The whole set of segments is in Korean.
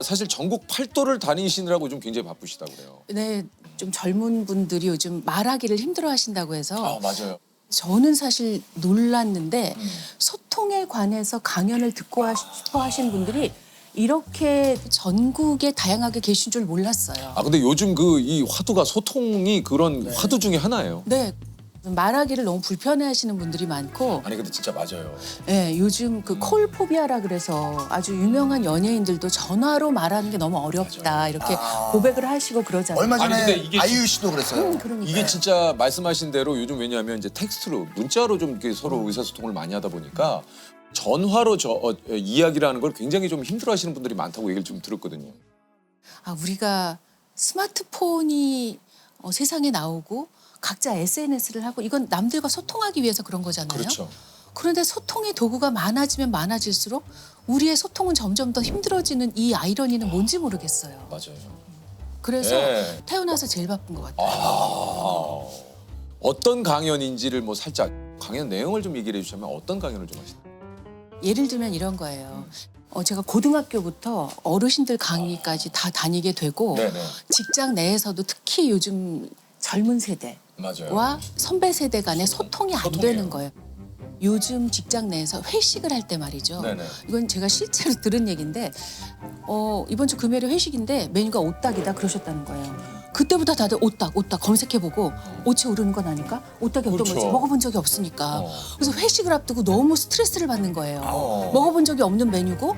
사실 전국 팔도를 다니시느라고 좀 굉장히 바쁘시다고 그래요. 네, 좀 젊은 분들이 요즘 말하기를 힘들어하신다고 해서 맞아요. 저는 사실 놀랐는데 소통에 관해서 강연을 듣고 싶어 하신 분들이 이렇게 전국에 다양하게 계신 줄 몰랐어요. 근데 요즘 그 이 화두가 소통이 그런 화두 중에 하나예요. 네, 말하기를 너무 불편해하시는 분들이 많고 아니 근데 진짜 맞아요. 네, 요즘 그 콜포비아라 그래서 아주 유명한 연예인들도 전화로 말하는 게 너무 어렵다 이렇게 고백을 하시고 그러잖아요. 얼마 전에 아니, 근데 이게 아이유 씨도 그랬어요. 그러니까요. 이게 진짜 말씀하신 대로 요즘 왜냐하면 이제 텍스트로 문자로 좀 이렇게 서로 의사소통을 많이 하다 보니까 전화로 이야기를 하는 걸 굉장히 좀 힘들어하시는 분들이 많다고 얘기를 좀 들었거든요. 우리가 스마트폰이 세상에 나오고 각자 SNS를 하고 이건 남들과 소통하기 위해서 그런 거잖아요. 그렇죠. 그런데 소통의 도구가 많아지면 많아질수록 우리의 소통은 점점 더 힘들어지는 이 아이러니는 뭔지 모르겠어요. 맞아요. 그래서 네. 태어나서 제일 바쁜 것 같아요. 어떤 강연인지를 뭐 살짝 강연 내용을 좀 얘기를 해주시면 어떤 강연을 좀 하시나요? 예를 들면 이런 거예요. 제가 고등학교부터 어르신들 강의까지 다 다니게 되고 네네. 직장 내에서도 특히 요즘 젊은 세대와 맞아요. 선배 세대 간의 소통이 안 소통이에요. 되는 거예요. 요즘 직장 내에서 회식을 할 때 말이죠. 네네. 이건 제가 실제로 들은 얘기인데 이번 주 금요일에 회식인데 메뉴가 오딱이다 그러셨다는 거예요. 그때부터 다들 오딱 검색해보고 오치 오르는 건 아닐까? 오딱이 어떤 그렇죠. 건지 먹어본 적이 없으니까. 그래서 회식을 앞두고 너무 스트레스를 받는 거예요. 어. 먹어본 적이 없는 메뉴고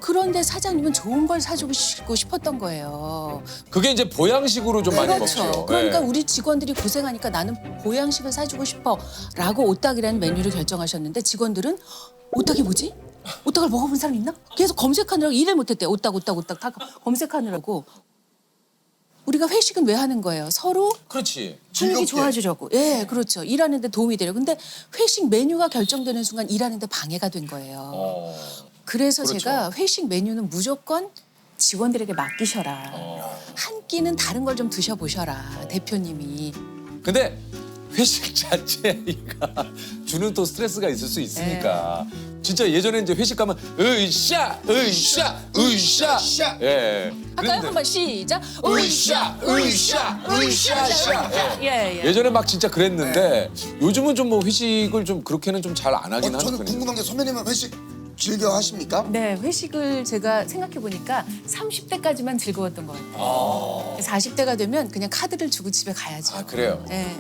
그런데 사장님은 좋은 걸 사주고 싶었던 거예요. 그게 이제 보양식으로 좀 많이 그렇죠. 먹죠. 그러니까 네. 우리 직원들이 고생하니까 나는 보양식을 사주고 싶어라고 오딱이라는 메뉴를 결정하셨는데 직원들은 오딱이 뭐지? 오딱을 먹어본 사람 있나? 계속 검색하느라고 일을 못했대. 오딱 다 검색하느라고. 우리가 회식은 왜 하는 거예요? 서로 그렇지. 분위기 즐겁게. 좋아지려고. 예, 그렇죠. 일하는데 도움이 되려고. 근데 회식 메뉴가 결정되는 순간 일하는데 방해가 된 거예요. 그래서 그렇죠. 제가 회식 메뉴는 무조건 직원들에게 맡기셔라. 한 끼는 다른 걸 좀 드셔보셔라. 대표님이. 근데 회식 자체가 주는 또 스트레스가 있을 수 있으니까 진짜 예전에 이제 회식 가면 으쌰 예. 할까요? 그랬는데 한번 시작. 으쌰. 예. 예전에 막 진짜 그랬는데 요즘은 좀 뭐 회식을 좀 그렇게는 좀 잘 안 하긴 하는 저는 편이에요. 궁금한 게 선배님은 회식 즐겨 하십니까? 네, 회식을 제가 생각해보니까 30대까지만 즐거웠던 것 같아요. 40대가 되면 그냥 카드를 주고 집에 가야죠. 그래요. 예.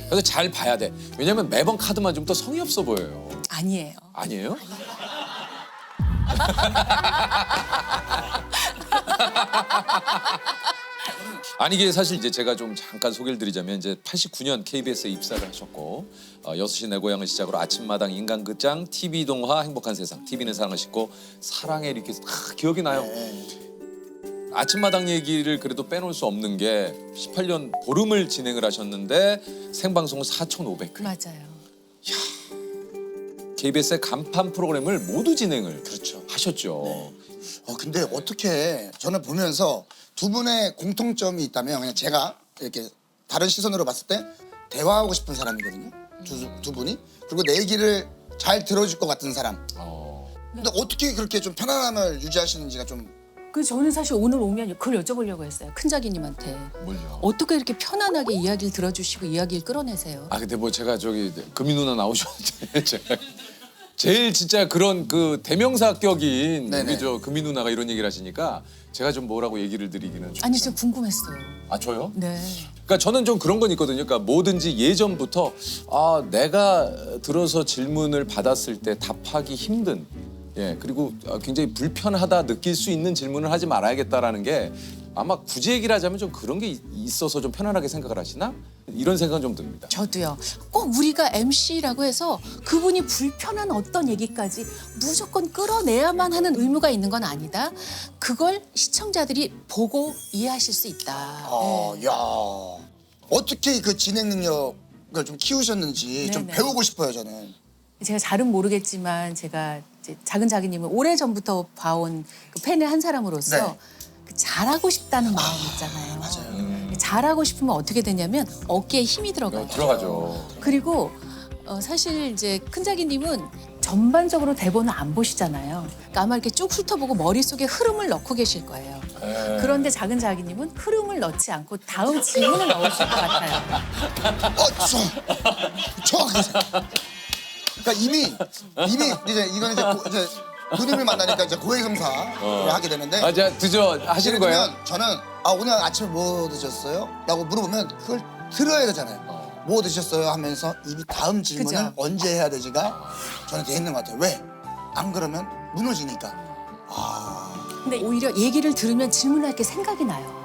그래서 잘 봐야 돼. 왜냐면 매번 카드만 주면 또 성의 없어 보여요. 아니에요. 아니에요? 아니 이게 사실 이제 제가 좀 잠깐 소개를 드리자면 이제 89년 KBS에 입사를 하셨고 6시 내 고향을 시작으로 아침마당 인간극장 TV 동화 행복한 세상 TV는 사랑을 싣고 사랑에 이렇게 기억이 나요. 아침마당 얘기를 그래도 빼놓을 수 없는 게 18년 보름을 진행을 하셨는데 생방송은 4,500회. 맞아요. KBS의 간판 프로그램을 모두 진행을 하셨죠. 근데 어떻게 저는 보면서 두 분의 공통점이 있다면 그냥 제가 이렇게 다른 시선으로 봤을 때 대화하고 싶은 사람이거든요. 두 분이. 그리고 내 얘기를 잘 들어줄 것 같은 사람. 근데 어떻게 그렇게 좀 편안함을 유지하시는지가 좀 그래서 저는 사실 오늘 오면 그걸 여쭤보려고 했어요. 큰 자기님한테. 뭘요? 어떻게 이렇게 편안하게 이야기를 들어주시고 이야기를 끌어내세요? 근데 뭐 제가 저기 금이 누나 나오셨는데 제가 제일 진짜 그런 그 대명사격인 네네. 우리 저 금이 누나가 이런 얘기를 하시니까 제가 좀 뭐라고 얘기를 드리기는 좀. 아니, 좀 궁금했어요. 저요? 네. 그러니까 저는 좀 그런 건 있거든요. 그러니까 뭐든지 예전부터 내가 들어서 질문을 받았을 때 답하기 힘든 그리고 굉장히 불편하다 느낄 수 있는 질문을 하지 말아야겠다라는 게 아마 굳이 얘기를 하자면 좀 그런 게 있어서 좀 편안하게 생각을 하시나? 이런 생각은 좀 듭니다. 저도요. 꼭 우리가 MC라고 해서 그분이 불편한 어떤 얘기까지 무조건 끌어내야만 하는 의무가 있는 건 아니다. 그걸 시청자들이 보고 이해하실 수 있다. 네. 야 어떻게 그 진행 능력을 좀 키우셨는지 좀 네네. 배우고 싶어요 저는. 제가 잘은 모르겠지만 제가 이제 작은 자기님을 오래전부터 봐온 그 팬의 한 사람으로서 네. 그 잘하고 싶다는 마음 있잖아요. 맞아요. 잘하고 싶으면 어떻게 되냐면 어깨에 힘이 들어가요. 들어가죠. 그리고 사실 이제 큰 자기님은 전반적으로 대본을 안 보시잖아요. 그러니까 아마 이렇게 쭉 훑어보고 머릿속에 흐름을 넣고 계실 거예요. 그런데 작은 자기님은 흐름을 넣지 않고 다음 질문을 넣으실 것 같아요. 그러니까 이미 이제 이거는 이제 누님을 만나니까 이제 고해성사를 하게 되는데. 아, 자 드죠 하시는 예를 거예요? 들면 저는 오늘 아침에 뭐 드셨어요? 라고 물어보면 그걸 들어야 되잖아요. 뭐 드셨어요? 하면서 이미 다음 질문을 그죠. 언제 해야 되지가 저는 돼 있는 것 같아요. 왜? 안 그러면 무너지니까. 근데 오히려 얘기를 들으면 질문할 게 생각이 나요.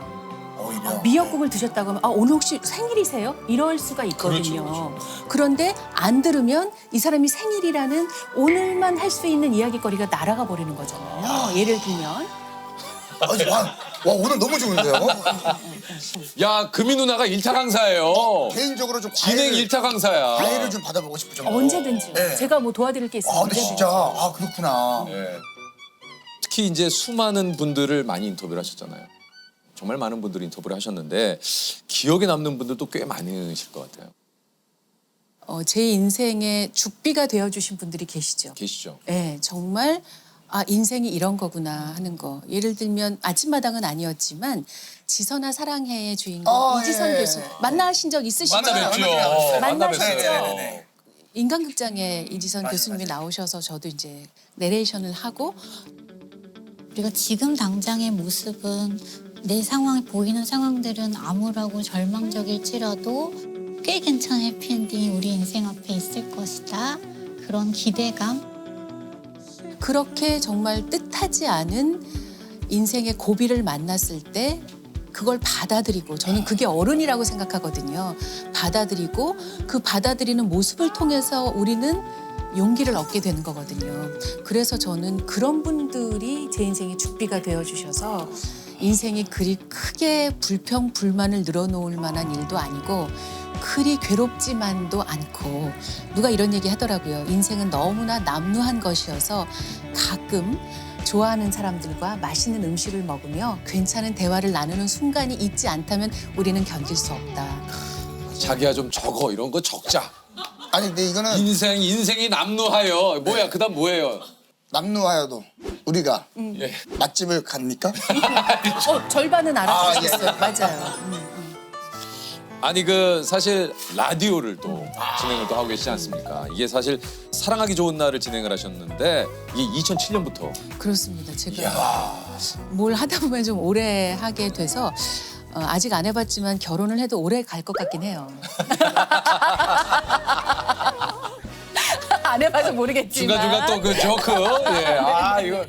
오히려. 미역국을 드셨다고 하면 오늘 혹시 생일이세요? 이럴 수가 있거든요. 그런데 안 들으면 이 사람이 생일이라는 오늘만 할 수 있는 이야기거리가 날아가 버리는 거잖아요. 예를 들면 아니, 와 오늘 너무 좋은데요? 야 금이 누나가 일타 강사예요. 개인적으로 좀 진행 일타 강사야. 과외를 좀 받아보고 싶을 정도. 언제든지 네. 제가 뭐 도와드릴 게 있으면 근데 언제든지. 진짜 그렇구나. 네. 특히 이제 수많은 분들을 많이 인터뷰를 하셨잖아요. 정말 많은 분들이 인터뷰를 하셨는데 기억에 남는 분들도 꽤 많으실 것 같아요. 제 인생의 죽비가 되어주신 분들이 계시죠. 계시죠? 네, 정말 인생이 이런 거구나 하는 거. 예를 들면 아침마당은 아니었지만 지선아 사랑해의 주인공 이지선 예. 교수 만나신 적 있으시죠? 만나뵀죠. 만나셨죠? 네네네. 인간극장에 이지선 교수님이 나오셔서 저도 이제 내레이션을 하고 우리가 지금 당장의 모습은 내 상황 보이는 상황들은 암울하고 절망적일지라도 꽤 괜찮은 해피엔딩이 우리 인생 앞에 있을 것이다. 그런 기대감. 그렇게 정말 뜻하지 않은 인생의 고비를 만났을 때 그걸 받아들이고 저는 그게 어른이라고 생각하거든요. 받아들이고 그 받아들이는 모습을 통해서 우리는 용기를 얻게 되는 거거든요. 그래서 저는 그런 분들이 제 인생의 죽비가 되어주셔서 인생이 그리 크게 불평, 불만을 늘어놓을 만한 일도 아니고 그리 괴롭지만도 않고 누가 이런 얘기 하더라고요. 인생은 너무나 남루한 것이어서 가끔 좋아하는 사람들과 맛있는 음식을 먹으며 괜찮은 대화를 나누는 순간이 있지 않다면 우리는 견딜 수 없다. 자기야 좀 적어 이런 거 적자. 아니 근데 이거는 인생이 남루하여. 뭐야 그다음 뭐예요? 남루하여도 우리가 예. 맛집을 갑니까? 절반은 알아주셨어요. 예. 맞아요. 아니 그 사실 라디오를 또 진행을 또 하고 계시지 않습니까? 이게 사실 사랑하기 좋은 날을 진행을 하셨는데 이게 2007년부터 그렇습니다. 제가 뭘 하다 보면 좀 오래 하게 돼서 아직 안 해봤지만 결혼을 해도 오래 갈 것 같긴 해요. 안 해봐서 모르겠지만. 중간중간 또 그 조크. 예. 이거